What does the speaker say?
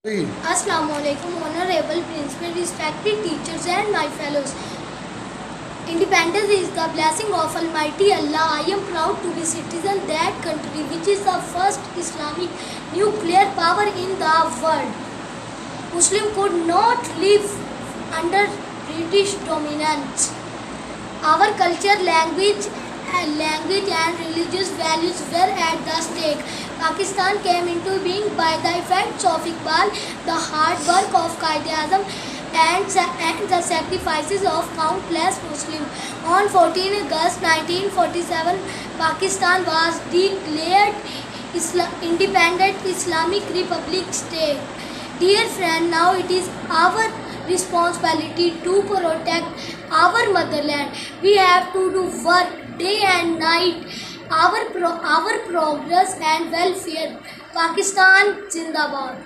Assalamu alaikum, honorable principal, respected teachers and my fellows. Independence is the blessing of Almighty Allah. I am proud to be citizen of that country which is the first Islamic nuclear power in the world. Muslim could not live under British dominance. Our culture, language and religious values were at the stake. Pakistan came into being by the effects of Iqbal, the hard work of Quaid-e-Azam and the sacrifices of countless Muslims. On 14 August 1947, Pakistan was declared independent Islamic Republic state. Dear friend, now it is our responsibility to protect our motherland. We have to do work day and night. Our progress and welfare. Pakistan Zindabad.